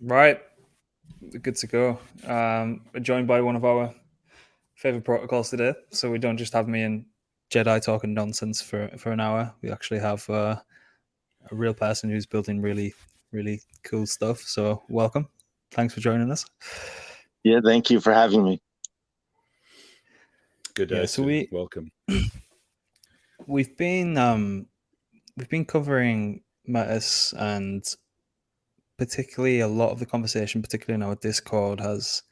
Right, good to go. Joined by one of our favorite protocols today, so we don't just have me and Jedi talking nonsense for an hour. We actually have a real person who's building really cool stuff. So welcome, thanks for joining us. Yeah, thank you for having me. Good day. Yeah, so welcome. We've been covering Metis, and particularly a lot of the conversation, particularly in our Discord, has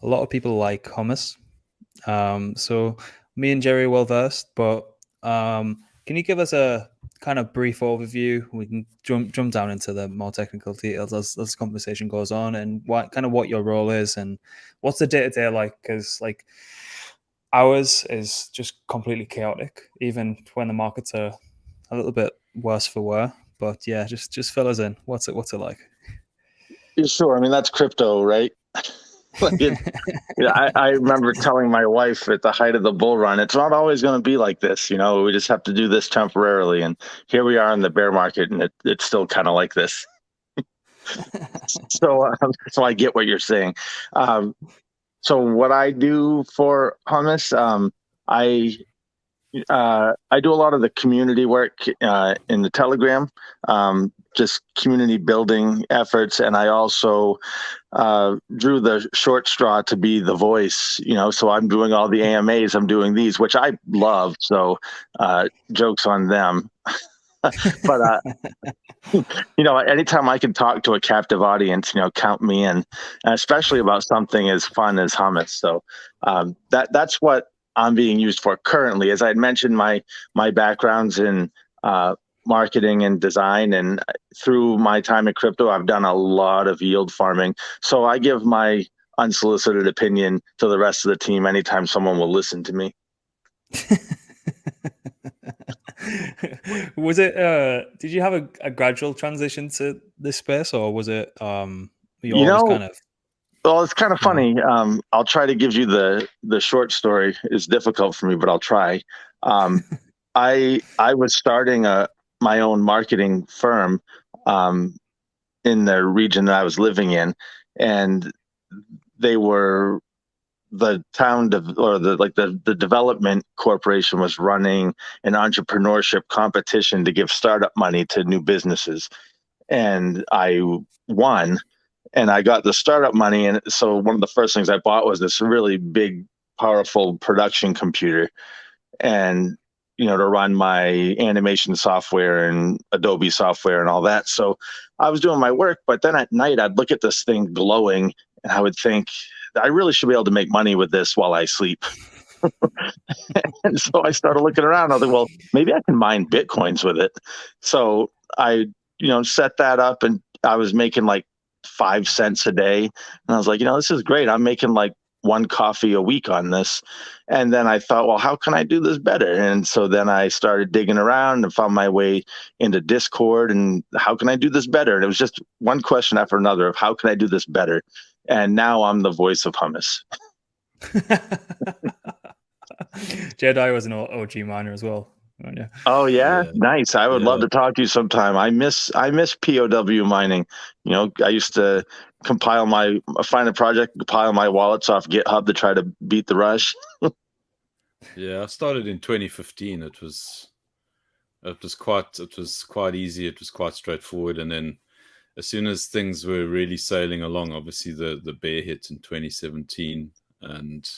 a lot of people like Hummus. So me and Jerry are well versed, but can you give us a kind of brief overview? We can jump down into the more technical details as the conversation goes on, and what your role is and what's the day to day like? Because like ours is just completely chaotic, even when the markets are a little bit worse for wear. But yeah, just fill us in. What's it like? Sure. I mean, that's crypto, right? I remember telling my wife at the height of the bull run, it's not always going to be like this. We just have to do this temporarily. And here we are in the bear market, and it's still kind of like this. So I get what you're saying. So what I do for Hummus, I do a lot of the community work in the Telegram, just community building efforts, and I also drew the short straw to be the voice. So I'm doing all the AMAs, I'm doing these, which I love. So jokes on them. But anytime I can talk to a captive audience, count me in, and especially about something as fun as hummus. So that's what I'm being used for currently. As I had mentioned, my background's in marketing and design, and through my time in crypto, I've done a lot of yield farming. So I give my unsolicited opinion to the rest of the team anytime someone will listen to me. Was it did you have a gradual transition to this space, or was it kind of... Well, it's kind of funny. I'll try to give you the short story. It's difficult for me, but I'll try. I was starting my own marketing firm in the region that I was living in, and they were the town the development corporation was running an entrepreneurship competition to give startup money to new businesses, and I won. And I got the startup money, and so one of the first things I bought was this really big, powerful production computer, and to run my animation software and Adobe software and all that. So I was doing my work, but then at night I'd look at this thing glowing, and I would think, I really should be able to make money with this while I sleep. And so I started looking around. I was like, well, maybe I can mine Bitcoins with it. So I, set that up, and I was making like 5 cents a day. And I was like, this is great. I'm making like 1 coffee a week on this. And then I thought, well, how can I do this better? And so then I started digging around and found my way into Discord, and how can I do this better? And it was just one question after another of how can I do this better? And now I'm the voice of Hummus. Jedi was an OG miner as well. Oh yeah, nice. I would love to talk to you sometime. I miss POW mining. I used to find a project, compile my wallets off GitHub to try to beat the rush. Yeah, I started in 2015. It was quite easy. It was quite straightforward, and then as soon as things were really sailing along, obviously the bear hit in 2017, and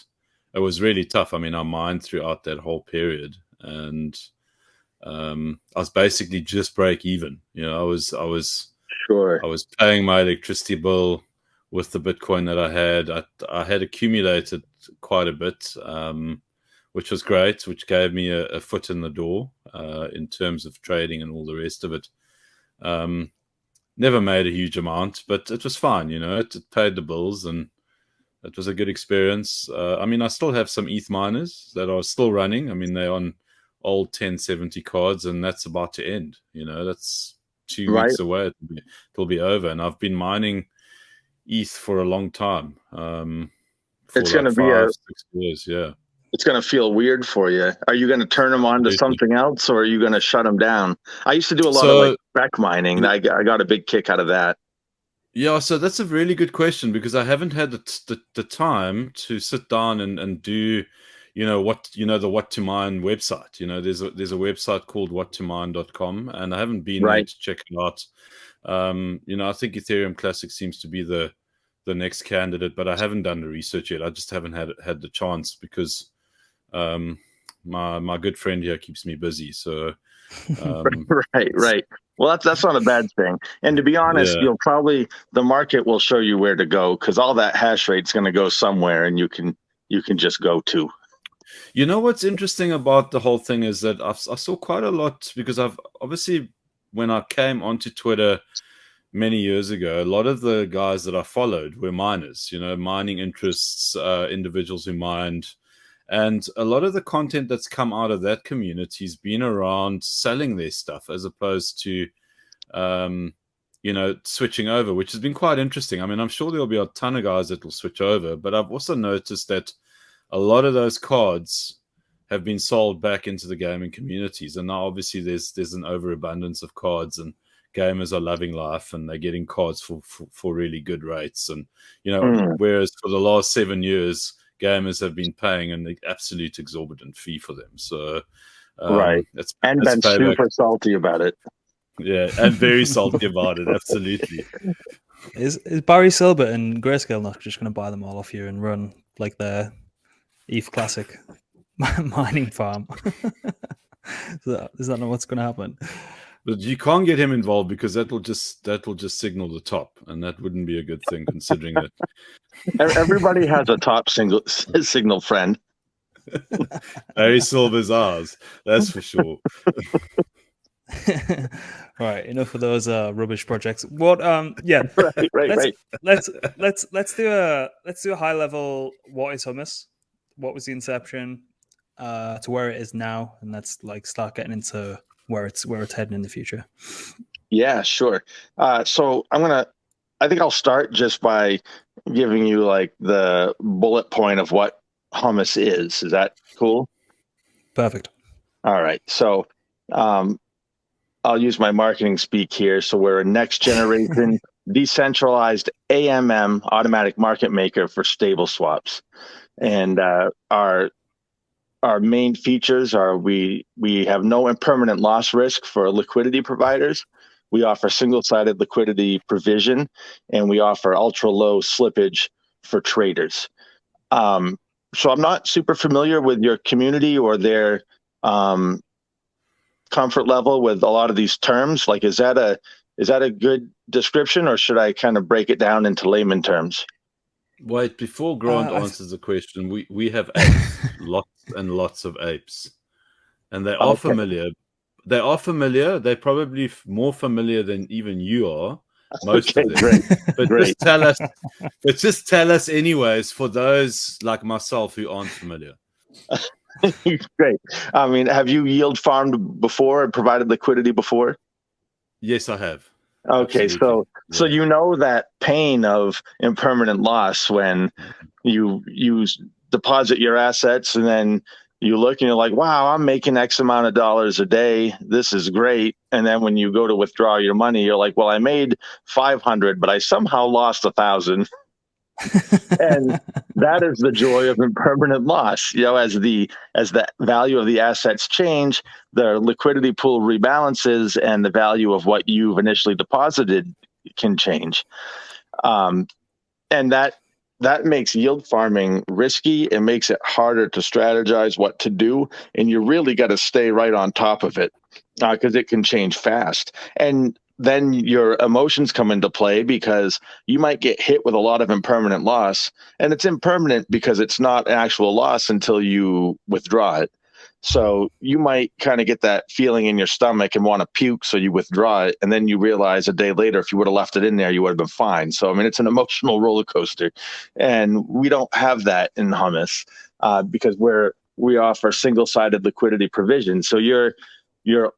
it was really tough. I mean, I mined throughout that whole period, and I was basically just break even. I was sure. I was paying my electricity bill with the Bitcoin that I had. I had accumulated quite a bit, which was great, which gave me a foot in the door in terms of trading and all the rest of it. Never made a huge amount, but it was fine. It paid the bills, and it was a good experience. I mean, I still have some ETH miners that are still running. I mean, they're on old 1070 cards, and that's about to end. That's 2 weeks away. It'll be over. And I've been mining ETH for a long time. It's going to be 5-6 years. Yeah. It's going to feel weird for you. Are you going to turn them on to something else, or are you going to shut them down? I used to do a lot of spec mining. I got a big kick out of that. Yeah, so that's a really good question because I haven't had the time to sit down and do, the What to Mine website. There's a website called whattomine.com, and I haven't been there Right. to check it out. I think Ethereum Classic seems to be the next candidate, but I haven't done the research yet. I just haven't had the chance because my good friend here keeps me busy. So Right. Well, that's not a bad thing. And to be honest, yeah. the market will show you where to go, because all that hash rate's going to go somewhere, and you can just go to. You know what's interesting about the whole thing is that I saw quite a lot, because I've obviously, when I came onto Twitter many years ago, a lot of the guys that I followed were miners, mining interests, individuals who mined. And a lot of the content that's come out of that community has been around selling their stuff as opposed to, switching over, which has been quite interesting. I mean, I'm sure there'll be a ton of guys that will switch over, but I've also noticed that a lot of those cards have been sold back into the gaming communities. And now obviously there's an overabundance of cards, and gamers are loving life, and they're getting cards for really good rates. And, whereas for the last 7 years, gamers have been paying an absolute exorbitant fee for them. So, Right. And been super salty about it. Yeah, and very salty about it. Absolutely. Is Barry Silver and Grayscale not just going to buy them all off you and run like their ETH Classic mining farm? Is that not what's going to happen? But you can't get him involved, because that will just signal the top, and that wouldn't be a good thing, considering that everybody has a top signal friend. Barry Silver's ours, that's for sure. Right, enough of those rubbish projects. What? Yeah, right. Let's do a high level. What is Hummus? What was the inception to where it is now, and let's start getting into where it's heading in the future. Yeah, sure. So I think I'll start just by giving you the bullet point of what Hummus is. Is that cool? Perfect. All right. So I'll use my marketing speak here. So we're a next generation decentralized AMM, automatic market maker for stable swaps. And our main features are we have no impermanent loss risk for liquidity providers. We offer single-sided liquidity provision, and we offer ultra-low slippage for traders. So I'm not super familiar with your community or their comfort level with a lot of these terms. Is that a good description, or should I kind of break it down into layman terms? Wait, before Grant answers the question, we have apes, lots and lots of apes, and they are familiar. They are familiar. They're probably more familiar than even you are. Most of them. Great. But great. just tell us anyways, for those like myself who aren't familiar. Great. I mean, have you yield farmed before and provided liquidity before? Yes, I have. Okay, Absolutely. so you know that pain of impermanent loss when you deposit your assets and then you look and you're like, wow, I'm making X amount of dollars a day. This is great. And then when you go to withdraw your money, you're like, well, I made 500, but I somehow lost 1,000. And that is the joy of impermanent loss. As the value of the assets change, the liquidity pool rebalances, and the value of what you've initially deposited can change. And that makes yield farming risky. It makes it harder to strategize what to do, and you really got to stay right on top of it because it can change fast. And then your emotions come into play, because you might get hit with a lot of impermanent loss, and it's impermanent because it's not an actual loss until you withdraw it. So you might kind of get that feeling in your stomach and want to puke, so you withdraw it, and then you realize a day later, if you would have left it in there, you would have been fine. So I mean, it's an emotional roller coaster, and we don't have that in Hummus because we offer single-sided liquidity provision. So you're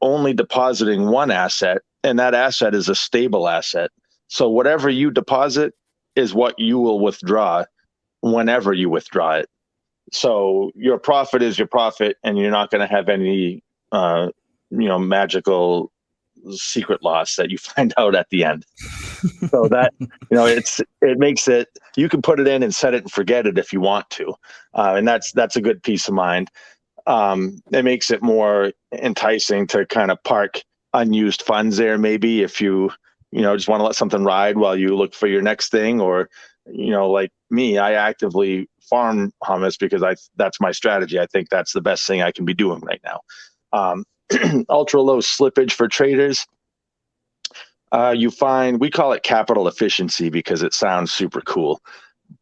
only depositing one asset, and that asset is a stable asset. So whatever you deposit is what you will withdraw whenever you withdraw it. So your profit is your profit, and you're not going to have any, magical secret loss that you find out at the end. So that, it makes it, you can put it in and set it and forget it if you want to. And that's a good peace of mind. It makes it more enticing to kind of park unused funds there. Maybe if you just want to let something ride while you look for your next thing, or, like me, I actively farm hummus because that's my strategy. I think that's the best thing I can be doing right now. Ultra low slippage for traders. You find, we call it capital efficiency because it sounds super cool.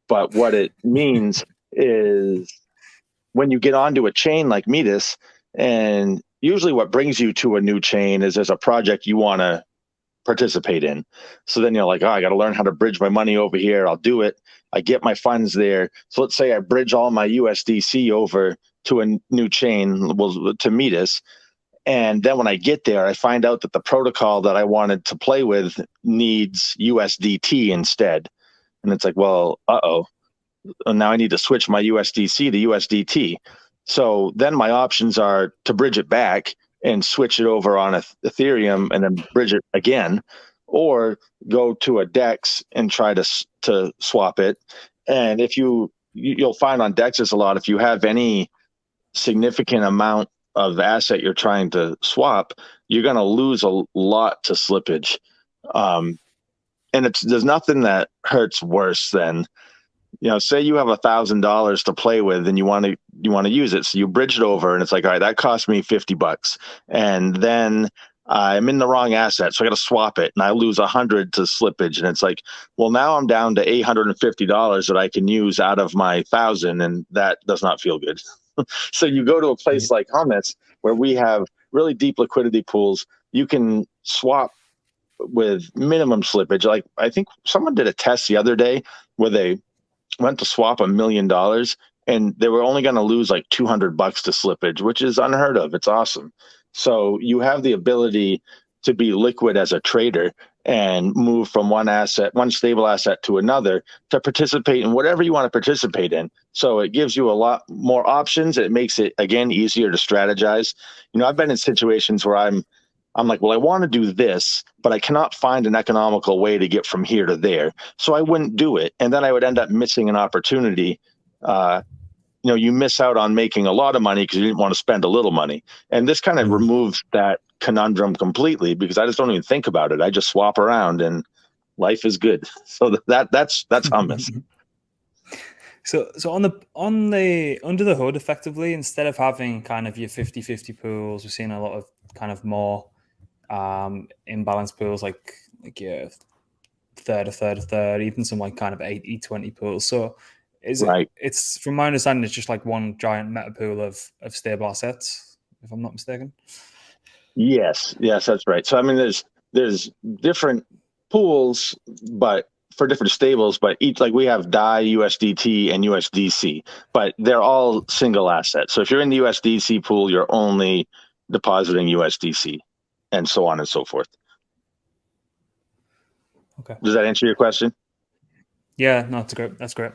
But what it means is when you get onto a chain like Metis, and usually what brings you to a new chain is there's a project you want to participate in. So then you're like, oh, I got to learn how to bridge my money over here. I'll do it. I get my funds there. So let's say I bridge all my USDC over to a new chain, to Metis. And then when I get there, I find out that the protocol that I wanted to play with needs USDT instead. And it's like, well, now I need to switch my USDC to USDT. So then my options are to bridge it back and switch it over on Ethereum and then bridge it again, or go to a DEX and try to swap it. And if you'll find on DEXs a lot, if you have any significant amount of asset you're trying to swap, you're going to lose a lot to slippage. And there's nothing that hurts worse than, say you have $1,000 to play with and you want to use it. So you bridge it over and it's like, all right, that cost me $50. And then I'm in the wrong asset. So I got to swap it and I lose 100 to slippage. And it's like, well, now I'm down to $850 that I can use out of my 1,000. And that does not feel good. So you go to a place like Hummus where we have really deep liquidity pools. You can swap with minimum slippage. Like I think someone did a test the other day where they went to swap $1 million and they were only going to lose like $200 to slippage, which is unheard of. It's awesome. So you have the ability to be liquid as a trader and move from one stable asset to another to participate in whatever you want to participate in. So it gives you a lot more options. It makes it, again, easier to strategize. I've been in situations where I'm like, well, I want to do this, but I cannot find an economical way to get from here to there. So I wouldn't do it. And then I would end up missing an opportunity. You miss out on making a lot of money because you didn't want to spend a little money. And this kind of removes that conundrum completely because I just don't even think about it. I just swap around and life is good. So that's Hummus. So under the hood, effectively, instead of having kind of your 50-50 pools, we're seeing a lot of kind of more imbalanced pools like your third, even some like kind of 80-20 pools. So it's from my understanding, it's just like one giant meta pool of stable assets, if I'm not mistaken. Yes, that's right. So I mean, there's different pools, but for different stables, but each, like we have DAI, USDT, and USDC, but they're all single assets. So if you're in the USDC pool, you're only depositing USDC, and so on and so forth. Okay. Does that answer your question? Yeah, no, that's great.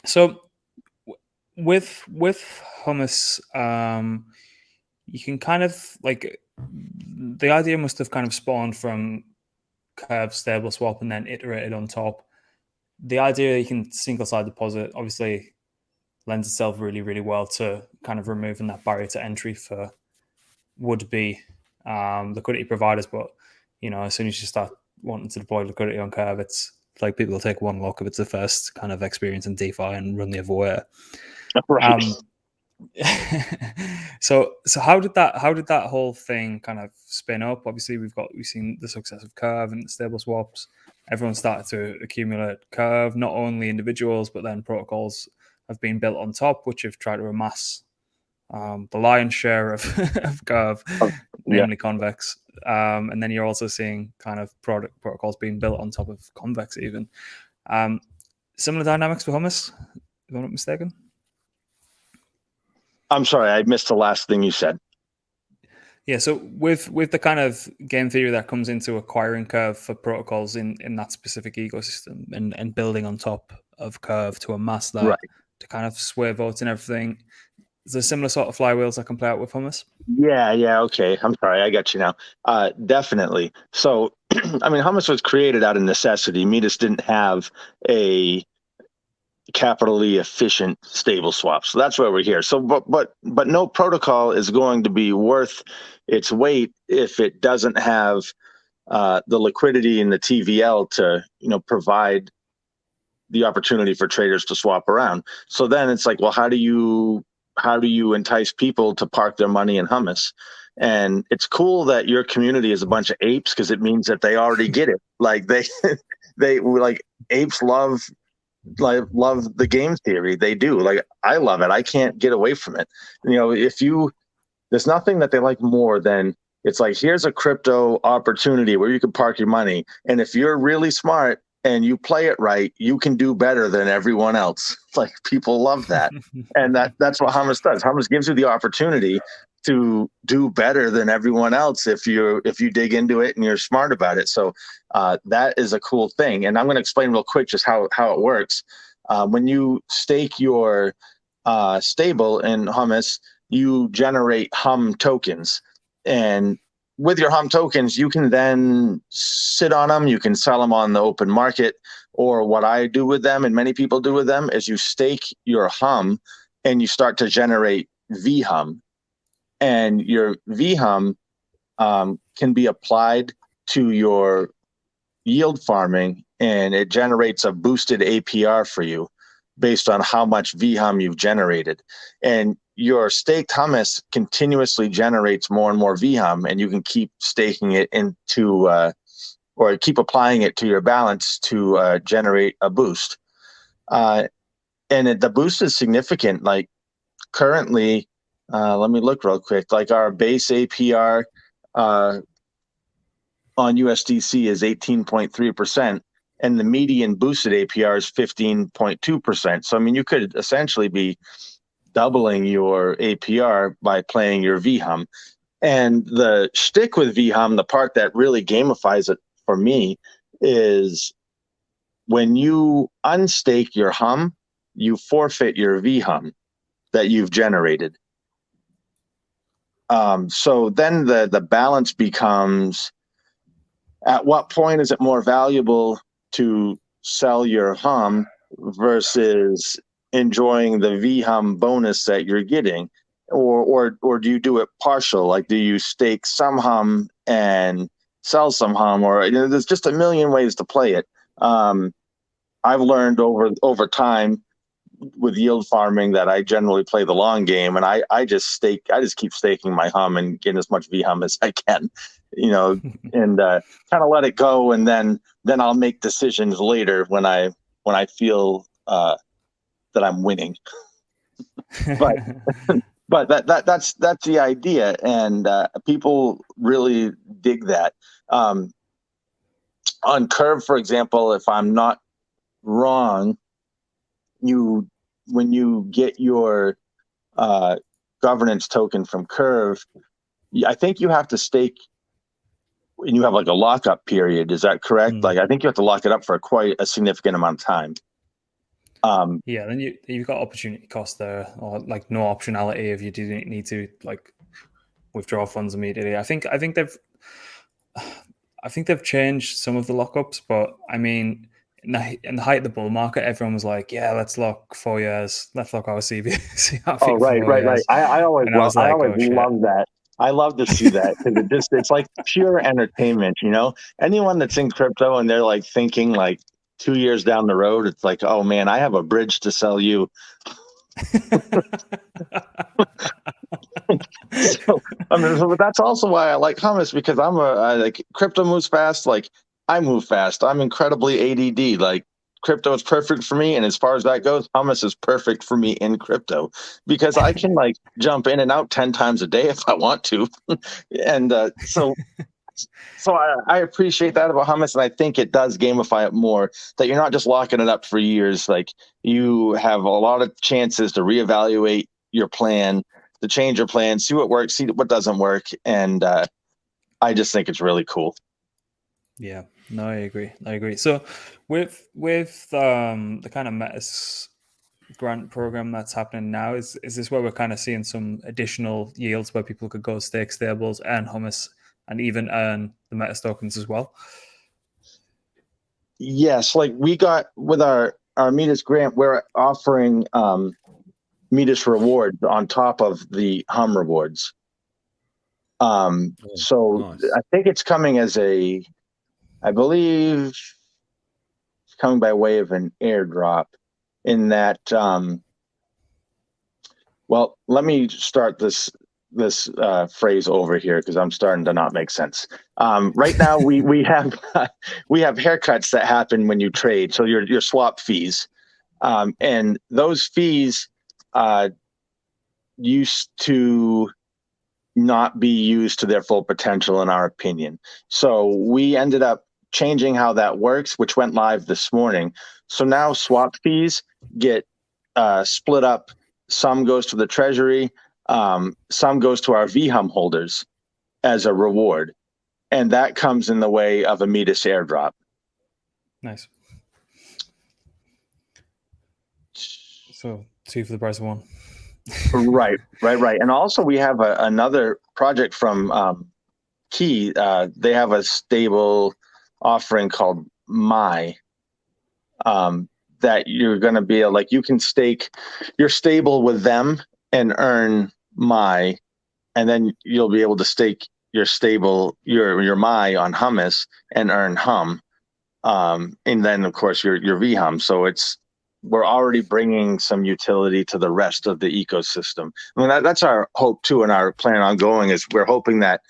So with Hummus, you can kind of like the idea must have kind of spawned from Curve stable swap and then iterated on top. The idea you can single side deposit obviously lends itself really, really well to kind of removing that barrier to entry for would-be liquidity providers. But as soon as you start wanting to deploy liquidity on Curve, it's like people will take one look if it's the first kind of experience in DeFi and run the other way. Right. So how did that whole thing kind of spin up? Obviously, we've seen the success of Curve and stable swaps. Everyone started to accumulate Curve, not only individuals, but then protocols have been built on top, which have tried to amass the lion's share of Curve, namely Convex. And then you're also seeing kind of protocols being built on top of Convex even. Similar dynamics for Hummus, if I'm not mistaken. I'm sorry, I missed the last thing you said. Yeah, so with the kind of game theory that comes into acquiring Curve for protocols in that specific ecosystem and building on top of Curve to amass that, to kind of sway votes and everything, Is there similar sort of flywheels that can play out with Hummus? Yeah, okay. I'm sorry, I got you now. Definitely. So, I mean, Hummus was created out of necessity. Metis didn't have a capitally efficient stable swap, so that's why we're here. So, but no protocol is going to be worth its weight if it doesn't have the liquidity in the TVL to provide the opportunity for traders to swap around. So then it's like, well, how do you entice people to park their money in Hummus? And it's cool that your community is a bunch of apes, because it means that they already get it. Like they like, apes love the game theory. They do. Like, I love it. I can't get away from it. There's nothing that they like more than, it's like, here's a crypto opportunity where you can park your money. And if you're really smart and you play it right, you can do better than everyone else. Like, people love that. And that's what Hummus does. Hummus gives you the opportunity to do better than everyone else if you dig into it and you're smart about it. So that is a cool thing. And I'm going to explain real quick just how it works. When you stake your stable in Hummus, you generate HUM tokens. And with your HUM tokens, you can then sit on them. You can sell them on the open market. Or what I do with them, and many people do with them, is you stake your HUM and you start to generate veHUM. And your veHUM can be applied to your yield farming, and it generates a boosted APR for you based on how much veHUM you've generated. And your staked Hummus continuously generates more and more veHUM, and you can keep staking it into or keep applying it to your balance to generate a boost. And the boost is significant. Like, currently, let me look real quick. Like, our base APR on USDC is 18.3%, and the median boosted APR is 15.2%. So, I mean, you could essentially be doubling your APR by playing your veHUM. And the shtick with veHUM, the part that really gamifies it for me, is when you unstake your HUM, you forfeit your veHUM that you've generated. So then the balance becomes, at what point is it more valuable to sell your HUM versus enjoying the veHUM bonus that you're getting? Or do you do it partial? Like, do you stake some HUM and sell some HUM? Or there's just a million ways to play it. I've learned over time with yield farming that I generally play the long game, and I just keep staking my HUM and getting as much veHUM as I can, and kind of let it go, and then I'll make decisions later when I feel that I'm winning. But that's the idea, and people really dig that. On Curve, for example, if I'm not wrong, when you get your governance token from Curve, I think you have to stake, and you have like a lockup period. Is that correct? Like, I think you have to lock it up for quite a significant amount of time. Yeah, then you've got opportunity cost there, or like no optionality if you do need to like withdraw funds immediately. I think they've changed some of the lockups, but I mean, in the height of the bull market, everyone was like, "Yeah, let's lock 4 years. Let's lock our CRV Oh, right. I always love that. I love to see that, because it's like pure entertainment. Anyone that's in crypto and they're like thinking like 2 years down the road, it's like, oh man, I have a bridge to sell you. So, I mean, that's also why I like Hummus, because I like, crypto moves fast. Like, I move fast. I'm incredibly ADD. Like, crypto is perfect for me, and as far as that goes, Hummus is perfect for me in crypto, because I can like jump in and out 10 times a day if I want to. And so I appreciate that about Hummus, and I think it does gamify it more, that you're not just locking it up for years. Like, you have a lot of chances to reevaluate your plan, to change your plan, see what works, see what doesn't work. And I just think it's really cool. Yeah, no, I agree. So with the kind of Metis grant program that's happening now? Is this where we're kind of seeing some additional yields where people could go stake stables, earn Hummus, and even earn the Metis tokens as well? Yes, like we got with our Metis grant, we're offering Metis rewards on top of the Hum rewards. So nice. I think it's coming as I believe it's coming by way of an airdrop in that, well, let me start this phrase over here because I'm starting to not make sense. Right now we have we have haircuts that happen when you trade. So your swap fees, and those fees used to not be used to their full potential, in our opinion. So we ended up changing how that works, which went live this morning. So now swap fees get split up. Some goes to the treasury, some goes to our veHUM holders as a reward. And that comes in the way of a Metis airdrop. Nice. So 2 for the price of 1. Right. And also we have another project from Key. They have a stable offering called My, that you're going to be like, you can stake your stable with them and earn My, and then you'll be able to stake your stable, your My on Hummus and earn Hum. And then of course your veHUM. So we're already bringing some utility to the rest of the ecosystem. I mean, that's our hope too, and our plan ongoing is we're hoping that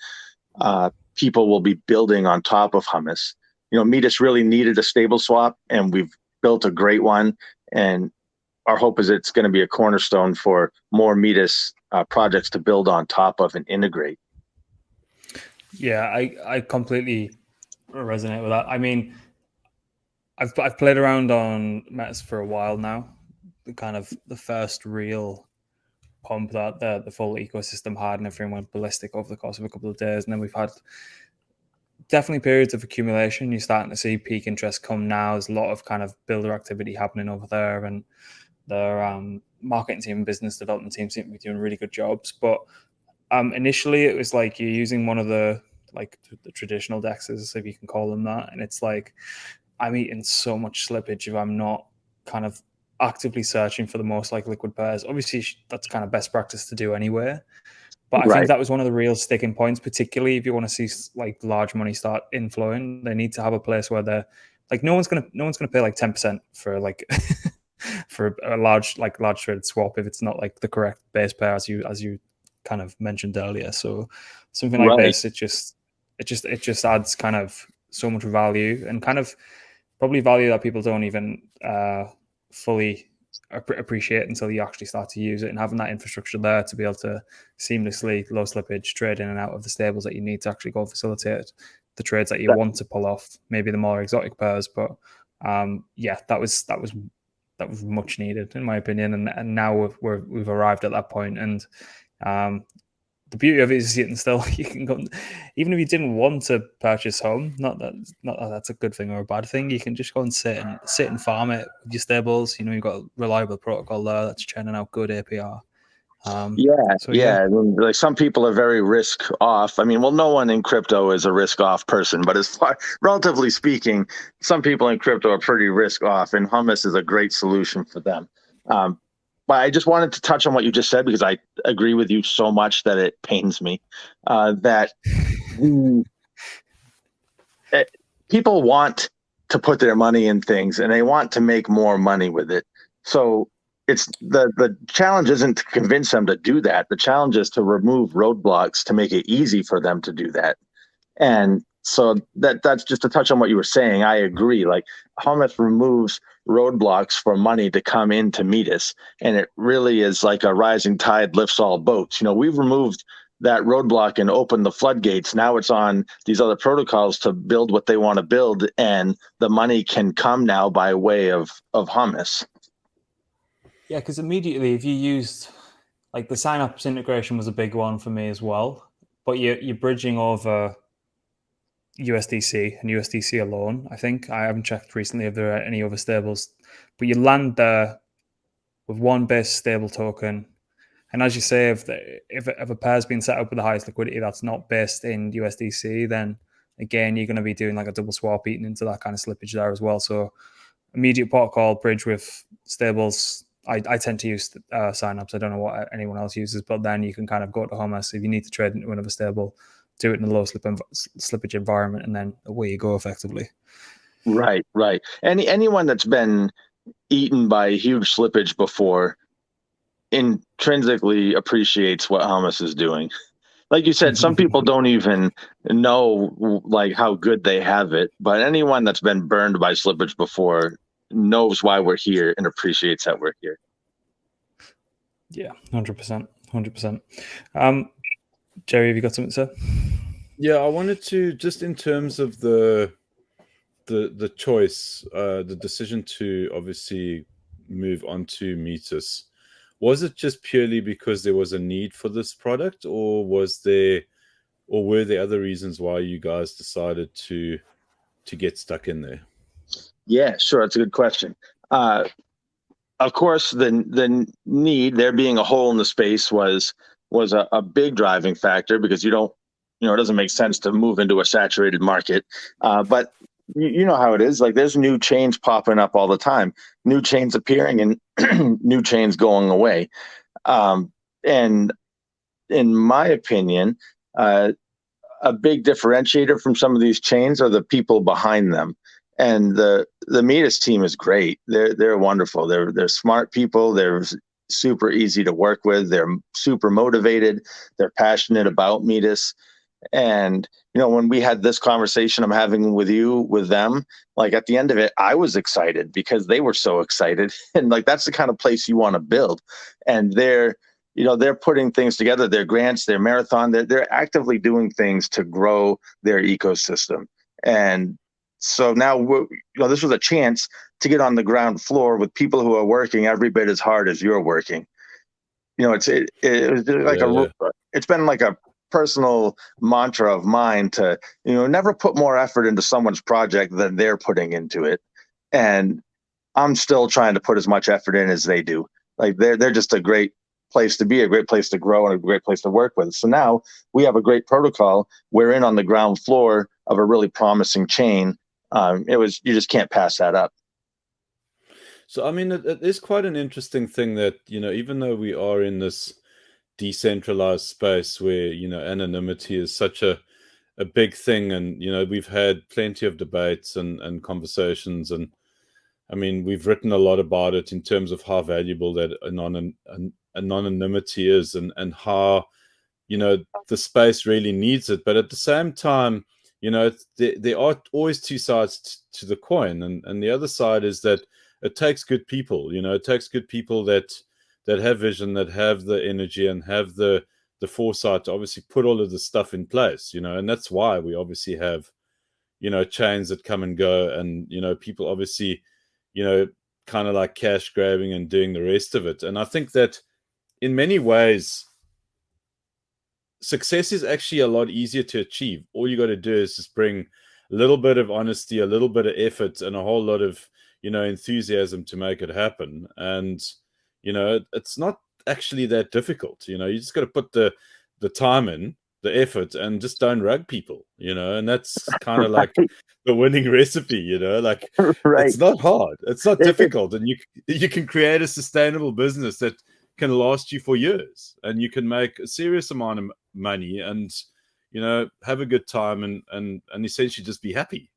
people will be building on top of Hummus. You know, Metis really needed a stable swap, and we've built a great one. And our hope is it's going to be a cornerstone for more Metis projects to build on top of and integrate. Yeah, I completely resonate with that. I mean, I've played around on Metis for a while now. The first real pump that the full ecosystem had, and everything went ballistic over the course of a couple of days. And then we've had definitely periods of accumulation. You're starting to see peak interest come now. There's a lot of kind of builder activity happening over there, and their marketing team and business development team seem to be doing really good jobs. But initially, it was like you're using one of the traditional dexes, if you can call them that, and it's like I'm eating so much slippage if I'm not kind of actively searching for the most liquid pairs. Obviously, that's kind of best practice to do anyway. But I think that was one of the real sticking points, particularly if you want to see large money start inflowing. They need to have a place where they're no one's gonna pay 10% for for a large traded swap if it's not the correct base pair as you kind of mentioned earlier. So something like this, it just adds kind of so much value, and kind of probably value that people don't even fully appreciate until you actually start to use it, and having that infrastructure there to be able to seamlessly low slippage trade in and out of the stables that you need to actually go facilitate the trades that you want to pull off, maybe the more exotic pairs. But that was much needed in my opinion, and now we've arrived at that point. And the beauty of it is you can still, you can go, even if you didn't want to purchase home, not that that's a good thing or a bad thing, you can just go and sit and farm it with your stables. You know, you've got a reliable protocol there that's churning out good APR. Like some people are very risk off. I mean, well, no one in crypto is a risk off person, but relatively speaking, some people in crypto are pretty risk off, and Hummus is a great solution for them. But I just wanted to touch on what you just said, because I agree with you so much that it pains me that people want to put their money in things and they want to make more money with it. So it's the challenge isn't to convince them to do that. The challenge is to remove roadblocks to make it easy for them to do that. And so that's just to touch on what you were saying. I agree. Like Hummus removes roadblocks for money to come into Metis, and it really is like a rising tide lifts all boats. You know, we've removed that roadblock and opened the floodgates. Now it's on these other protocols to build what they want to build, and the money can come now by way of Hummus. Yeah, because immediately if you used the signups integration was a big one for me as well, but you're bridging over USDC and USDC alone. I think I haven't checked recently if there are any other stables, but you land there with one base stable token. And as you say, if a pair's been set up with the highest liquidity that's not based in USDC, then again, you're going to be doing like a double swap eating into that kind of slippage there as well. So immediate protocol bridge with stables. I tend to use signups. I don't know what anyone else uses, but then you can kind of go to Hummus if you need to trade into another stable, do it in a low slippage environment, and then away you go effectively. Right. Anyone that's been eaten by huge slippage before intrinsically appreciates what Hummus is doing. Like you said, some people don't even know like how good they have it, but anyone that's been burned by slippage before knows why we're here and appreciates that we're here. Yeah, 100%. Jerry, have you got something to say? Yeah, I wanted to, just in terms of the choice, the decision to obviously move on to Metis, was it just purely because there was a need for this product, or were there other reasons why you guys decided to get stuck in there? Yeah, sure. That's a good question. Of course, the need, there being a hole in the space, was a big driving factor, because it doesn't make sense to move into a saturated market. But you know how it is. Like, there's new chains popping up all the time, new chains appearing and new chains going away. And in my opinion, a big differentiator from some of these chains are the people behind them. And the Metis team is great. They're wonderful. They're smart people. They're super easy to work with. They're super motivated. They're passionate about Metis. And when we had this conversation I'm having with them, like, at the end of it, I was excited because they were so excited. And like, that's the kind of place you want to build. And they're putting things together, their grants, their marathon, they're actively doing things to grow their ecosystem. And so now, this was a chance to get on the ground floor with people who are working every bit as hard as you're working. It's been like a personal mantra of mine to, never put more effort into someone's project than they're putting into it. And I'm still trying to put as much effort in as they do. Like, they're just a great place to be, a great place to grow, and a great place to work with. So now we have a great protocol. We're in on the ground floor of a really promising chain. You just can't pass that up. So, I mean, it is quite an interesting thing that, even though we are in this decentralized space where, anonymity is such a big thing, and, we've had plenty of debates and conversations, and I mean, we've written a lot about it in terms of how valuable that anonymity is, and how, the space really needs it. But at the same time, there are always two sides to the coin, and the other side is that it takes good people. It takes good people that have vision, that have the energy, and have the foresight to obviously put all of this stuff in place. And that's why we obviously have, chains that come and go, and people obviously, kind of like cash grabbing and doing the rest of it. And I think that in many ways, success is actually a lot easier to achieve. All you got to do is just bring a little bit of honesty, a little bit of effort, and a whole lot of, enthusiasm to make it happen. And, it's not actually that difficult. You just got to put the time in, the effort, and just don't rug people, and that's kind of like the winning recipe, like, Right. It's not hard. It's not difficult. And you can create a sustainable business that can last you for years, and you can make a serious amount of money, and have a good time, and essentially just be happy.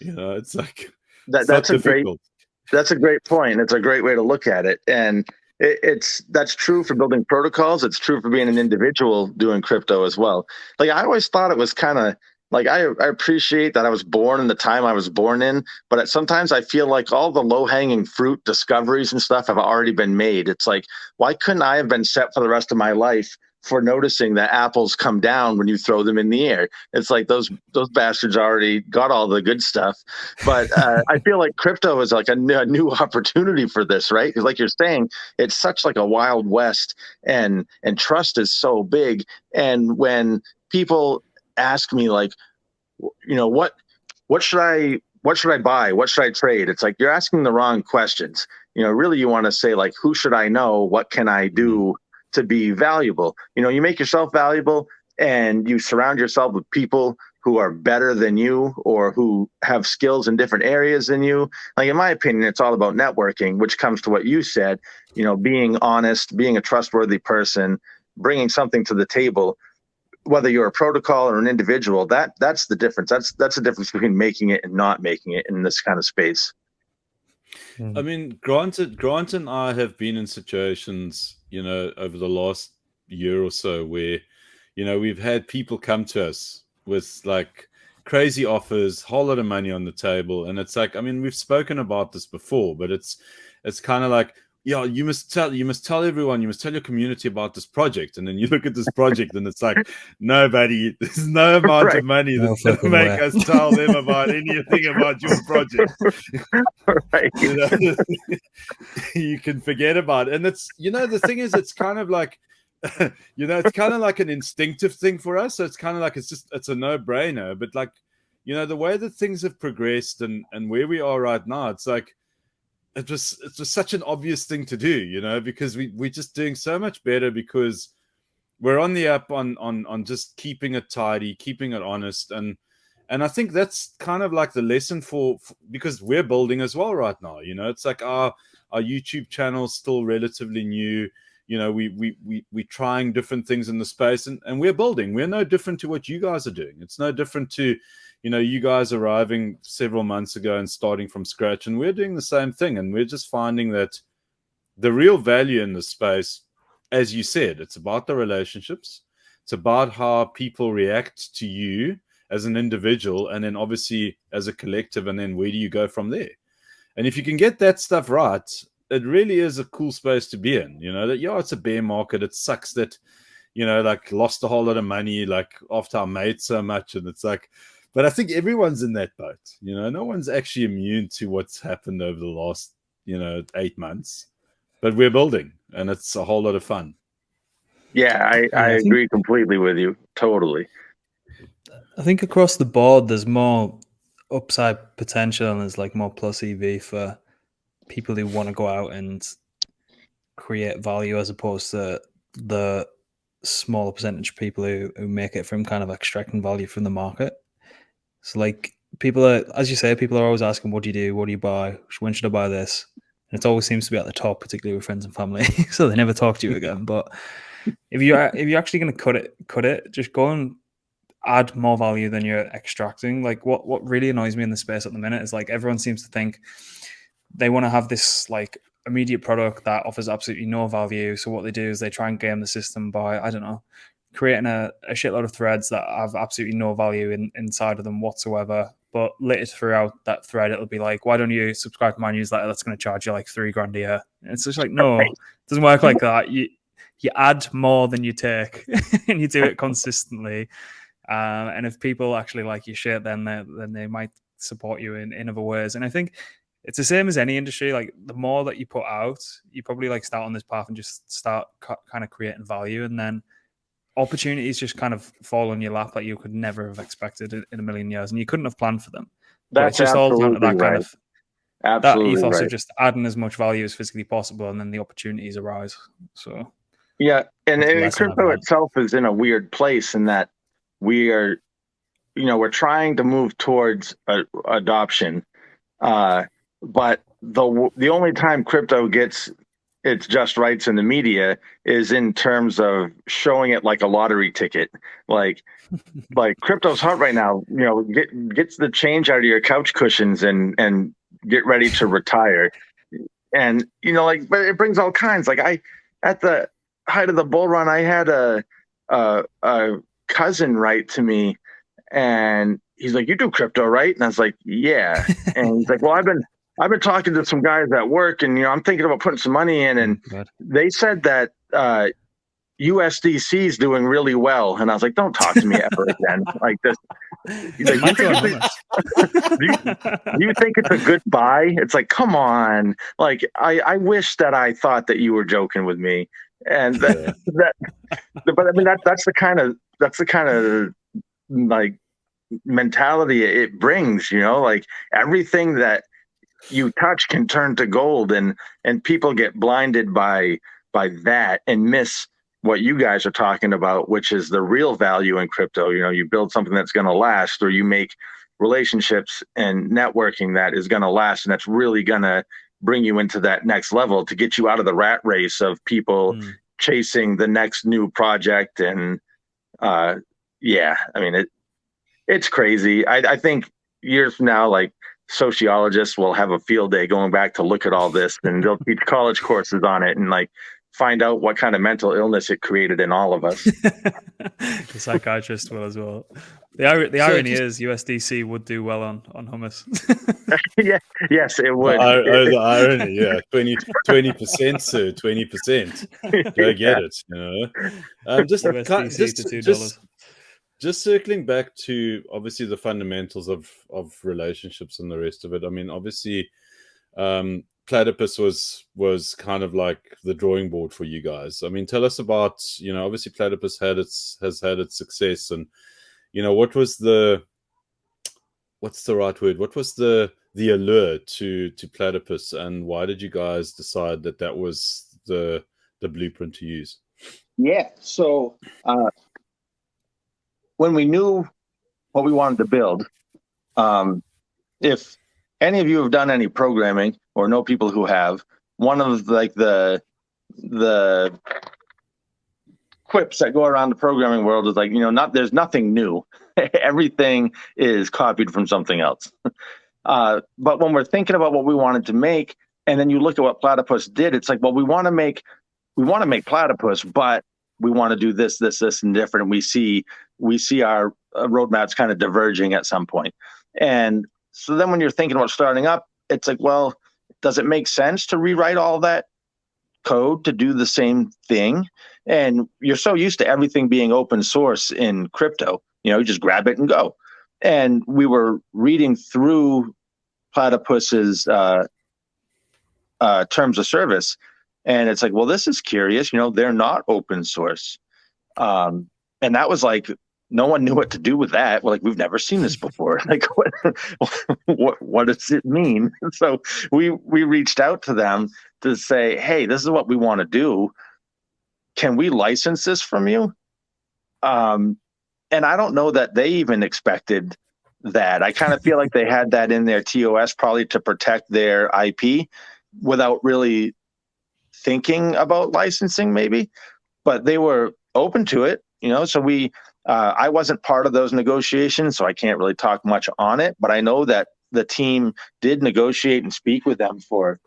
It's like, that's a great point. It's a great way to look at it. And that's true for building protocols. It's true for being an individual doing crypto as well. Like, I always thought it was kind of like, I appreciate that I was born in the time I was born in, but sometimes I feel like all the low-hanging fruit discoveries and stuff have already been made. It's like, why couldn't I have been set for the rest of my life for noticing that apples come down when you throw them in the air? It's like those bastards already got all the good stuff. But I feel like crypto is like a new opportunity for this, right? Because like you're saying, it's such like a wild west, and trust is so big. And when people ask me, like, what should I buy? What should I trade? It's like, you're asking the wrong questions. really you want to say, like, who should I know? What can I do to be valuable? You make yourself valuable, and you surround yourself with people who are better than you or who have skills in different areas than you. Like, in my opinion, it's all about networking, which comes to what you said, being honest, being a trustworthy person, bringing something to the table, whether you're a protocol or an individual. That's the difference. That's the difference between making it and not making it in this kind of space. I mean, Grant and I have been in situations, over the last year or so where, we've had people come to us with like crazy offers, whole lot of money on the table. And it's like, I mean, we've spoken about this before, but it's kind of like, yeah, you must tell everyone, you must tell your community about this project. And then you look at this project and it's like, nobody, there's no amount of money that's going to make us tell them about anything about your project. Right. You can forget about it. And it's, the thing is, it's kind of like, it's kind of like an instinctive thing for us. So it's kind of like, it's a no-brainer. But like, the way that things have progressed and where we are right now, it's like, it's just such an obvious thing to do, because we're just doing so much better because we're on the up on just keeping it tidy, keeping it honest. And I think that's kind of like the lesson for because we're building as well right now. It's like our YouTube channel is still relatively new. We're trying different things in the space and we're building. We're no different to what you guys are doing. It's no different to, you guys arriving several months ago and starting from scratch, and we're doing the same thing. And we're just finding that the real value in this space, as you said, it's about the relationships. It's about how people react to you as an individual, and then obviously as a collective, and then where do you go from there? And if you can get that stuff right, it really is a cool space to be in. That, it's a bear market. It sucks that, like lost a whole lot of money, like after I made so much. And it's like, but I think everyone's in that boat. No one's actually immune to what's happened over the last, 8 months. But we're building, and it's a whole lot of fun. Yeah, I agree completely with you. Totally. I think across the board, there's more upside potential and there's like more plus EV for people who want to go out and create value as opposed to the smaller percentage of people who make it from kind of extracting value from the market. So like people are, as you say, people are always asking, what do you do? What do you buy? When should I buy this? And it always seems to be at the top, particularly with friends and family. So they never talk to you again. But if you're actually going to cut it, just go and add more value than you're extracting. Like what really annoys me in the space at the minute is like everyone seems to think they want to have this like immediate product that offers absolutely no value. So what they do is they try and game the system by, I don't know, creating a shitload of threads that have absolutely no value inside of them whatsoever. But later throughout that thread, it'll be like, why don't you subscribe to my newsletter? That's going to charge you like $3,000 a year. And it's just like, no, it doesn't work like that. You add more than you take and you do it consistently. And if people actually like your shit, then they might support you in other ways. And I think it's the same as any industry. Like the more that you put out, you probably like start on this path and just start kind of creating value, and then opportunities just kind of fall on your lap that you could never have expected in a million years, and you couldn't have planned for them. That's just absolutely all down to that kind right. of Absolutely that ethos right. of just adding as much value as physically possible, and then the opportunities arise. So yeah, and crypto itself is in a weird place in that we are, we're trying to move towards adoption, but the only time crypto gets its just rights in the media is in terms of showing it like a lottery ticket. Like crypto's hot right now, gets the change out of your couch cushions and get ready to retire. And, but it brings all kinds. Like at the height of the bull run, I had a cousin write to me and he's like, you do crypto, right? And I was like, yeah. And he's like, well, I've been talking to some guys at work, and I'm thinking about putting some money in, and they said that USDC is doing really well. And I was like, don't talk to me ever again like this. He's like, do you think it's a good buy? It's like, come on. Like, I wish that I thought that you were joking with me. And but I mean, that's the kind of like mentality it brings, like everything that you touch can turn to gold, and people get blinded by that and miss what you guys are talking about, which is the real value in crypto. You know, you build something that's going to last, or you make relationships and networking that is going to last, and that's really going to bring you into that next level to get you out of the rat race of people chasing the next new project. And yeah, I mean, it's crazy. I think years from now, like, sociologists will have a field day going back to look at all this, and they'll teach college courses on it and like find out what kind of mental illness it created in all of us. The psychiatrist will as well. The irony is USDC would do well on Hummus. Yeah, yes, it would. The irony, yeah, 20%, sir, 20%. Go get it. You know, just USDC to $2. Just circling back to obviously the fundamentals of relationships and the rest of it. I mean, obviously, Platypus was kind of like the drawing board for you guys. I mean, tell us about, you know, obviously Platypus has had its success, and you know, what's the right word? What was the allure to Platypus, and why did you guys decide that was the blueprint to use? Yeah, so when we knew what we wanted to build, if any of you have done any programming or know people who have, one of like the quips that go around the programming world is like, you know, there's nothing new. Everything is copied from something else. But when we're thinking about what we wanted to make, and then you look at what Platypus did, it's like, well, we want to make Platypus, but we want to do this, and different. We see our roadmaps kind of diverging at some point. And so then when you're thinking about starting up, it's like, well, does it make sense to rewrite all that code to do the same thing? And you're so used to everything being open source in crypto, you know, you just grab it and go. And we were reading through Platypus's terms of service, and it's like, well, this is curious, you know, they're not open source. And that was like, no one knew what to do with that. We're like, we've never seen this before. Like, what does it mean? So we reached out to them to say, hey, this is what we want to do. Can we license this from you? And I don't know that they even expected that. I kind of feel like they had that in their TOS probably to protect their IP without really thinking about licensing maybe, but they were open to it, you know. So I wasn't part of those negotiations, so I can't really talk much on it, but I know that the team did negotiate and speak with them for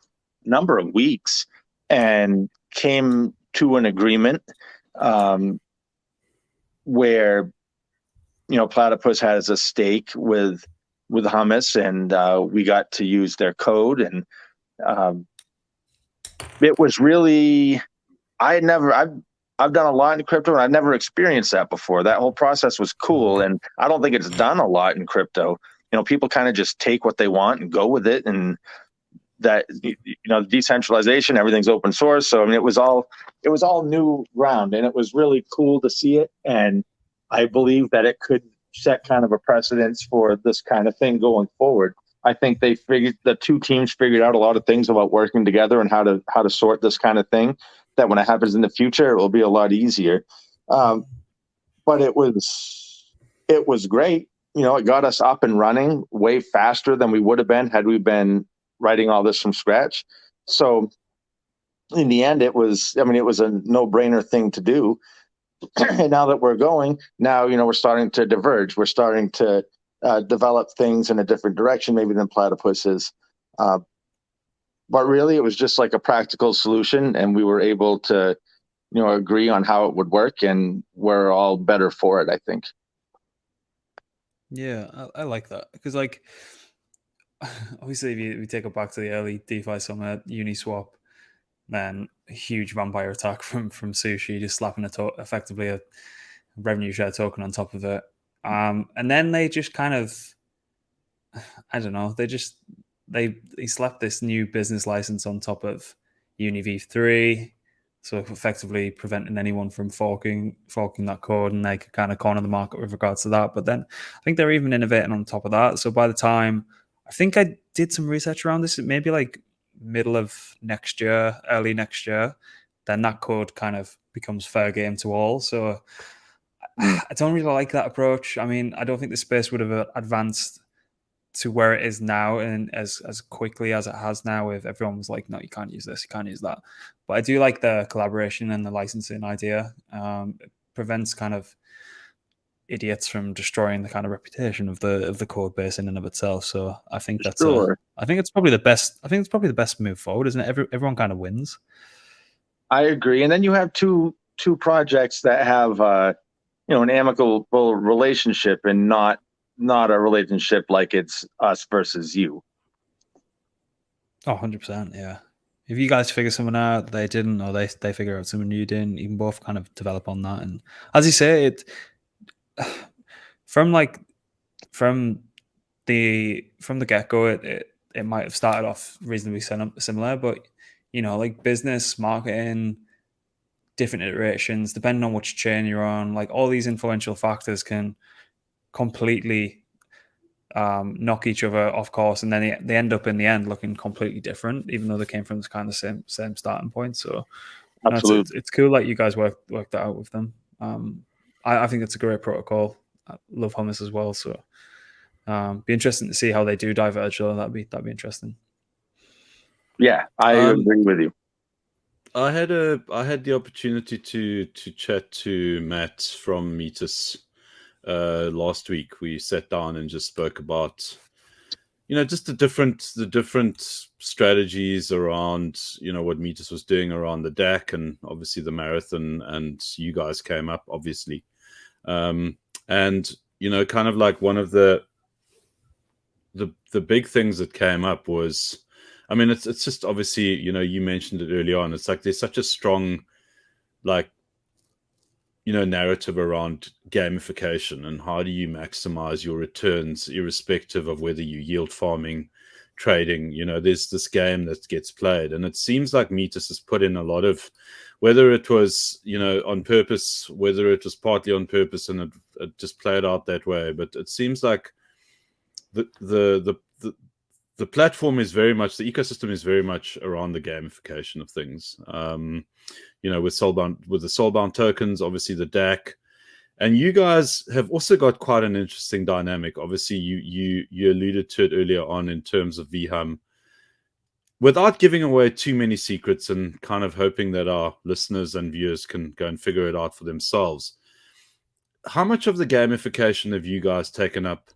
a number of weeks and came to an agreement where, you know, Platypus has a stake with Hummus, and we got to use their code. And it was really, I've done a lot in crypto, and I've never experienced that before. That whole process was cool, and I don't think it's done a lot in crypto. You know, people kind of just take what they want and go with it, and that, you know, decentralization, everything's open source. So I mean, it was all new ground, and it was really cool to see it. And I believe that it could set kind of a precedence for this kind of thing going forward. I think the two teams figured out a lot of things about working together and how to sort this kind of thing, that when it happens in the future, it will be a lot easier. But it was great. You know, it got us up and running way faster than we would have been had we been writing all this from scratch. So in the end, it was a no-brainer thing to do. And now that we're going, now, you know, we're starting to diverge. We're starting to develop things in a different direction maybe than Platypus is. But really, it was just like a practical solution, and we were able to, you know, agree on how it would work, and we're all better for it, I think. Yeah, I like that, because, like, obviously, if we take it back to the early DeFi summit, Uniswap, then a huge vampire attack from Sushi, just slapping effectively a revenue share token on top of it. And then they just kind of, I don't know, they slapped this new business license on top of UniV3, so effectively preventing anyone from forking that code, and they could kind of corner the market with regards to that. But then I think they're even innovating on top of that. So by the time, I think I did some research around this. Maybe like middle of next year, early next year, then that code kind of becomes fair game to all. So I don't really like that approach. I mean, I don't think the space would have advanced to where it is now and as quickly as it has now, if everyone was like, no, you can't use this, you can't use that. But I do like the collaboration and the licensing idea. It prevents kind of idiots from destroying the kind of reputation of the code base in and of itself. So I think that's I think it's probably the best. I think it's probably the best move forward, isn't it? Everyone kind of wins. I agree. And then you have two projects that have an amicable relationship and not a relationship like it's us versus you. Oh, 100%, yeah. If you guys figure something out they didn't, or they figure out something you didn't, you can both kind of develop on that. And as you say, it from the get-go, it might have started off reasonably similar, but like business, marketing, different iterations, depending on which chain you're on, like all these influential factors can completely knock each other off course, and then they end up in the end looking completely different, even though they came from this kind of same starting point. So it's cool that you guys worked that out with them. I think it's a great protocol. I love Hummus as well, so be interesting to see how they do diverge. Though that'd be interesting. Yeah, I agree with you. I had the opportunity to chat to Matt from Metis last week. We sat down and just spoke about just the different strategies around what Metis was doing around the DAC, and obviously the marathon, and you guys came up obviously, and kind of like one of the big things that came up was, I mean, it's just obviously, you mentioned it early on. It's like there's such a strong, like, narrative around gamification and how do you maximize your returns, irrespective of whether you yield farming, trading. There's this game that gets played, and it seems like Metis has put in a lot of, whether it was, on purpose, whether it was partly on purpose, and it just played out that way. But it seems like the platform is very much, the ecosystem is very much around the gamification of things. With the soulbound tokens, obviously the DAC, and you guys have also got quite an interesting dynamic. Obviously, you alluded to it earlier on in terms of veHUM. Without giving away too many secrets and kind of hoping that our listeners and viewers can go and figure it out for themselves, how much of the gamification have you guys taken up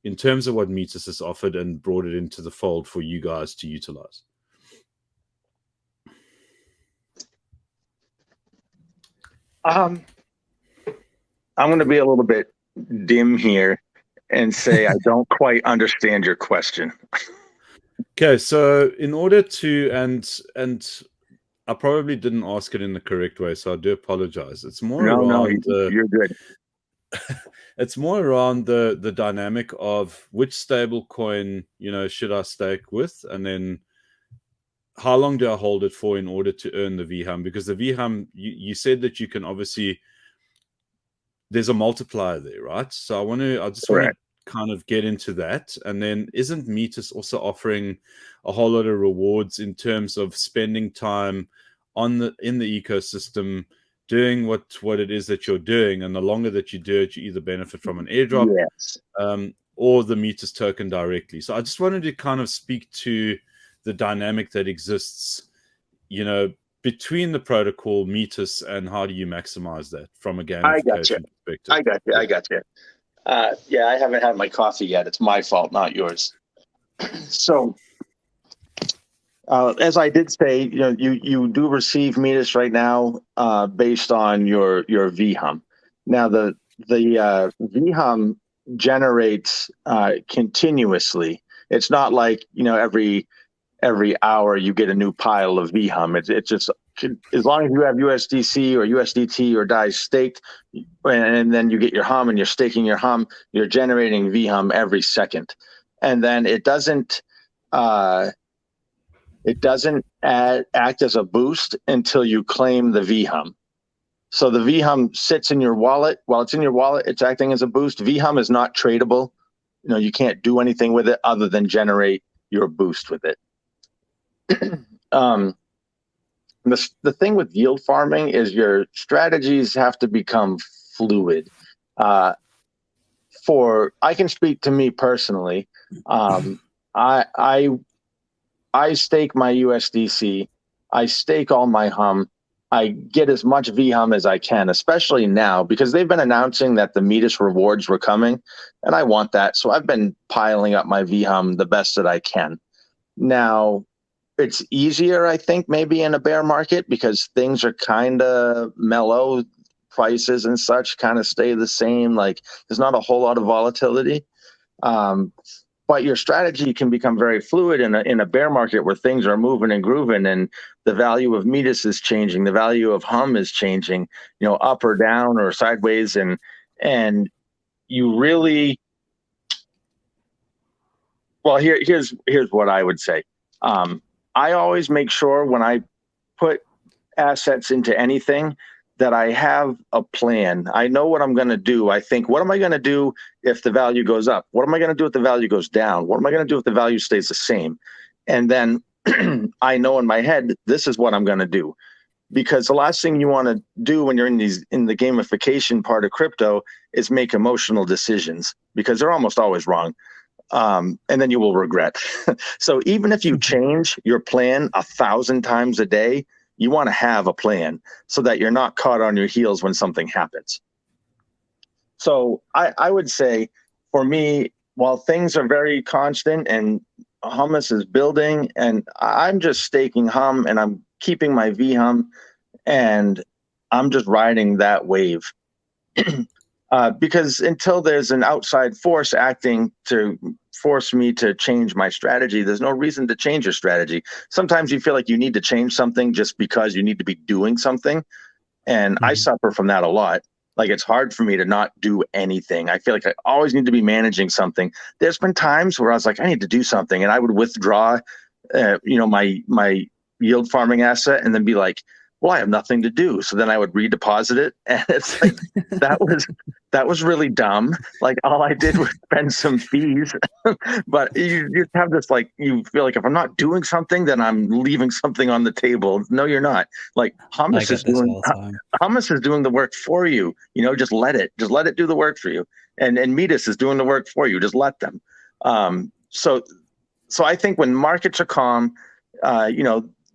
in terms of what Metis has offered and brought it into the fold for you guys to utilize? I'm going to be a little bit dim here and say I don't quite understand your question. Okay, so in order to, and I probably didn't ask it in the correct way, so I do apologize. It's more you're good. It's more around the dynamic of which stable coin should I stake with, and then how long do I hold it for in order to earn the veHUM? Because the veHUM, you said that you can obviously, there's a multiplier there, right? So I just want to kind of get into that. And then isn't Metis also offering a whole lot of rewards in terms of spending time in the ecosystem, doing what it is that you're doing, and the longer that you do it, you either benefit from an airdrop, yes, or the Metis token directly. So I just wanted to kind of speak to the dynamic that exists, between the protocol Metis, and how do you maximize that from a gamification perspective? I got you. Yeah, I haven't had my coffee yet. It's my fault, not yours. So, as I did say, you do receive Metis right now based on your veHUM. Now, the veHUM generates continuously. It's not like every hour you get a new pile of veHUM. It's just, as long as you have USDC or USDT or DAI staked, and then you get your HUM and you're staking your HUM, you're generating veHUM every second. And then it doesn't act as a boost until you claim the veHUM. So the veHUM sits in your wallet. While it's in your wallet, it's acting as a boost. veHUM is not tradable. You can't do anything with it other than generate your boost with it. The thing with yield farming is your strategies have to become fluid. I can speak to me personally. I stake my USDC. I stake all my hum. I get as much veHUM as I can, especially now because they've been announcing that the Metis rewards were coming, and I want that. So I've been piling up my veHUM the best that I can. Now, it's easier, I think, maybe in a bear market because things are kind of mellow. Prices and such kind of stay the same. Like there's not a whole lot of volatility. But your strategy can become very fluid in a bear market where things are moving and grooving, and the value of Metis is changing, the value of hum is changing, up or down or sideways, and you really, well, here's what I would say. I always make sure when I put assets into anything that I have a plan. I know what I'm going to do. I think, what am I going to do if the value goes up? What am I going to do if the value goes down? What am I going to do if the value stays the same? And then I know in my head, this is what I'm going to do. Because the last thing you want to do when you're in the gamification part of crypto is make emotional decisions, because they're almost always wrong. And then you will regret. So even if you change your plan 1,000 times a day, you want to have a plan so that you're not caught on your heels when something happens. So I would say, for me, while things are very constant and Hummus is building, and I'm just staking hum and I'm keeping my veHUM and I'm just riding that wave. Because until there's an outside force acting to force me to change my strategy, there's no reason to change your strategy. Sometimes you feel like you need to change something just because you need to be doing something. And I suffer from that a lot. Like, it's hard for me to not do anything. I feel like I always need to be managing something. There's been times where I was like, I need to do something, and I would withdraw, my yield farming asset, and then be like, well, I have nothing to do. So then I would redeposit it. And it's like, that was really dumb. Like, all I did was spend some fees. But you have this, like, you feel like if I'm not doing something, then I'm leaving something on the table. No, you're not. Like, Hummus is doing the work for you. Just let it do the work for you. And Metis is doing the work for you. Just let them. So I think when markets are calm,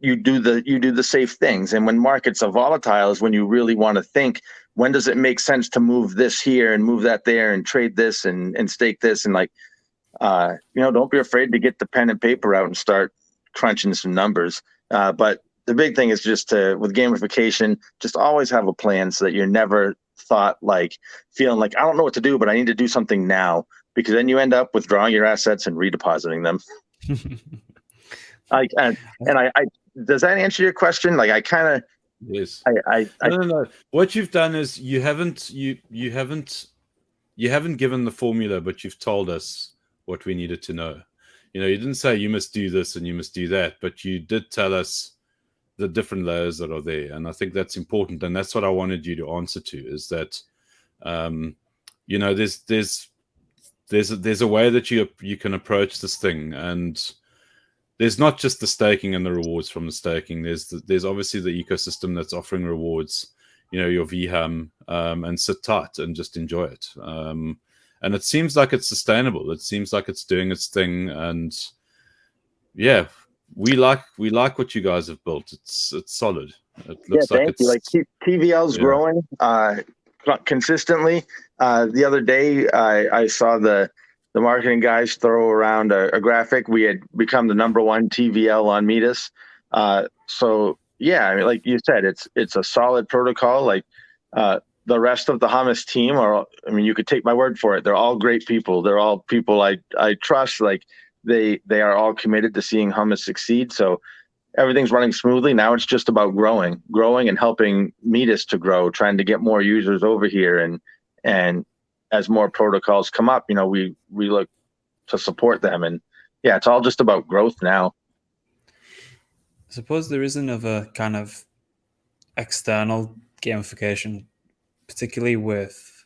you do the safe things. And when markets are volatile is when you really want to think, when does it make sense to move this here and move that there and trade this and stake this? And don't be afraid to get the pen and paper out and start crunching some numbers. But the big thing is just with gamification, just always have a plan so that you're never feeling like, I don't know what to do, but I need to do something now, because then you end up withdrawing your assets and redepositing them. Does that answer your question? Like, I kind of, yes. No. What you've done is you haven't given the formula, but you've told us what we needed to know. You didn't say you must do this and you must do that, but you did tell us the different layers that are there, and I think that's important. And that's what I wanted you to answer to, is that there's a way that you can approach this thing, and there's not just the staking and the rewards from the staking. There's obviously the ecosystem that's offering rewards, your veHUM, and sit tight and just enjoy it. And it seems like it's sustainable. It seems like it's doing its thing. And yeah, we like what you guys have built. It's solid. It looks like it's, like TVL's growing consistently. The other day, I saw the marketing guys throw around a graphic. We had become the #1 TVL on Metis. So yeah, I mean, like you said, it's a solid protocol. Like the rest of the Hummus team you could take my word for it. They're all great people. They're all people I trust. Like they are all committed to seeing Hummus succeed. So everything's running smoothly. Now it's just about growing and helping Metis to grow, trying to get more users over here. And as more protocols come up, we look to support them. And yeah, it's all just about growth now. I suppose there is another kind of external gamification, particularly with,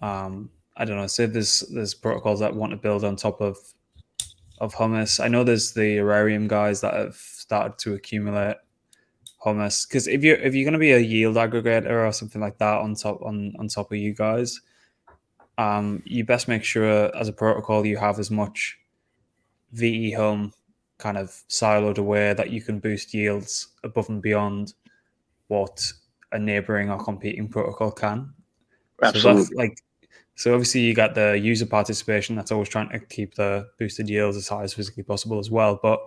I don't know, say there's protocols that want to build on top of Hummus. I know there's the Aerarium guys that have started to accumulate Hummus, because if you're going to be a yield aggregator or something like that on top of you guys, you best make sure as a protocol you have as much veHUM kind of siloed away that you can boost yields above and beyond what a neighboring or competing protocol can. Absolutely. So obviously you got the user participation that's always trying to keep the boosted yields as high as physically possible as well. But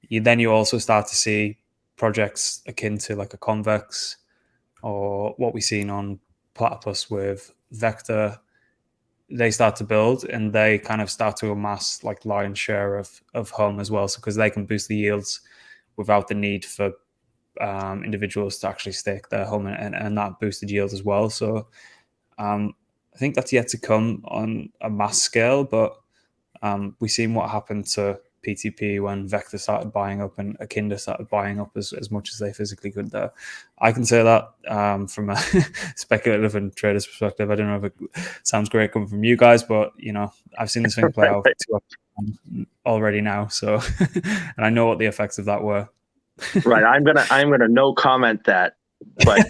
you also start to see projects akin to like a Convex or what we've seen on Platypus with Vector. They start to build and they kind of start to amass like lion's share of home as well. So because they can boost the yields without the need for individuals to actually stake their home and that boosted yield as well. So I think that's yet to come on a mass scale, but we've seen what happened to PTP when Vector started buying up and Akinda started buying up as much as they physically could there. I can say that from a speculative and trader's perspective. I don't know if it sounds great coming from you guys, but I've seen this thing play out already now. So, and I know what the effects of that were. Right. I'm gonna no comment that, but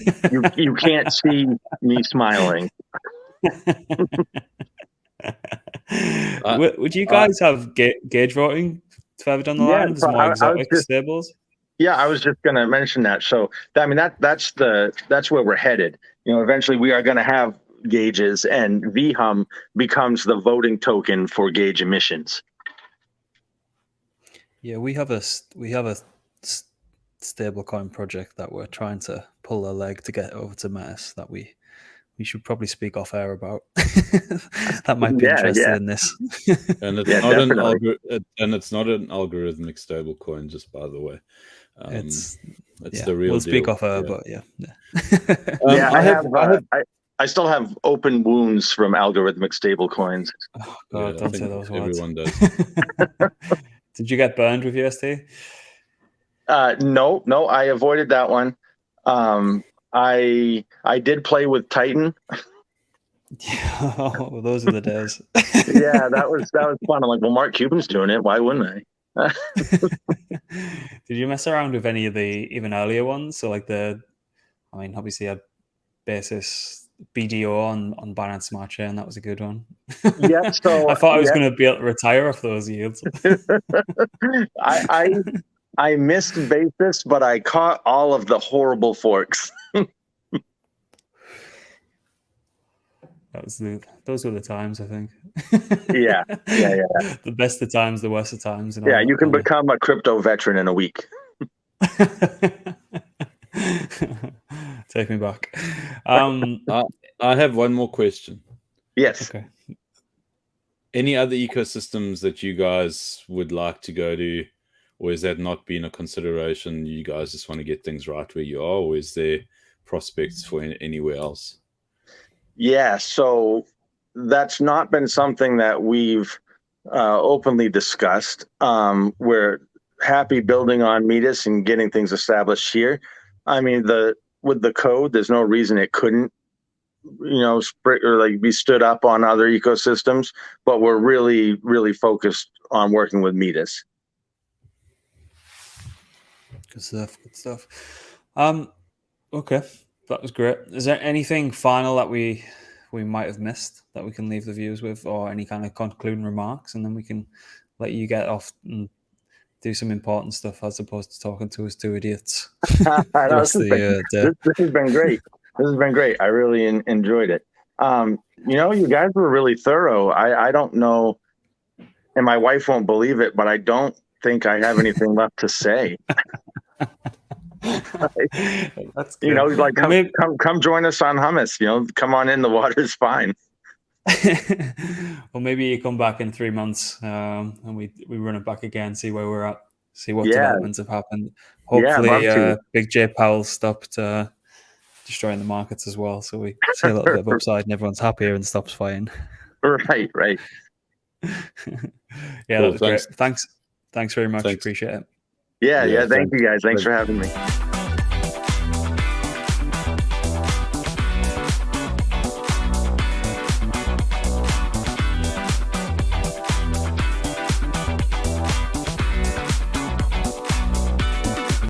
you can't see me smiling. Would you guys have gauge voting further down the line? There's more exotic stables. Yeah, I was just going to mention that. So that's where we're headed. Eventually we are going to have gauges, and veHUM becomes the voting token for gauge emissions. Yeah, we have a stablecoin project that we're trying to pull a leg to get over to Metis that we should probably speak off air about. That might be interested in this. And it's it's not an algorithmic stablecoin, just by the way. It's the real we'll deal. Speak off air, but yeah. I still have open wounds from algorithmic stablecoins. Oh God, don't say those words. Everyone does. Did you get burned with UST? No, I avoided that one. I did play with Titan. Oh, those are the days. Yeah, that was fun. I'm like, well, Mark Cuban's doing it. Why wouldn't I? Did you mess around with any of the even earlier ones? So like obviously I had Basis BDO on Binance Smart Chain. That was a good one. Yeah. So I thought I was going to be able to retire off those yields. I missed Basis, but I caught all of the horrible forks. Those were the times, I think. Yeah. The best of times, the worst of times. Yeah, you can become a crypto veteran in a week. Take me back. I have one more question. Yes. Okay. Any other ecosystems that you guys would like to go to, or has that not been a consideration? You guys just want to get things right where you are, or is there prospects for anywhere else? Yeah, so that's not been something that we've openly discussed. We're happy building on Metis and getting things established here. I mean, with the code, there's no reason it couldn't, be stood up on other ecosystems. But we're really, really focused on working with Metis. Good stuff. Okay, that was great. Is there anything final that we might have missed that we can leave the viewers with, or any kind of concluding remarks, and then we can let you get off and do some important stuff as opposed to talking to us two idiots. This has been great. This has been great. I really enjoyed it. You guys were really thorough. I don't know, and my wife won't believe it, but I don't think I have anything left to say. That's good. Come join us on Hummus. Come on in. The water's fine. Well, maybe you come back in 3 months and we run it back again, see where we're at, see what developments have happened. Hopefully, Big J Powell stopped destroying the markets as well, so we see a little bit of upside and everyone's happier and stops fighting. Right. Yeah, cool, that was great. Thanks very much. Appreciate it. Yeah. Thank you guys. Thanks for having me.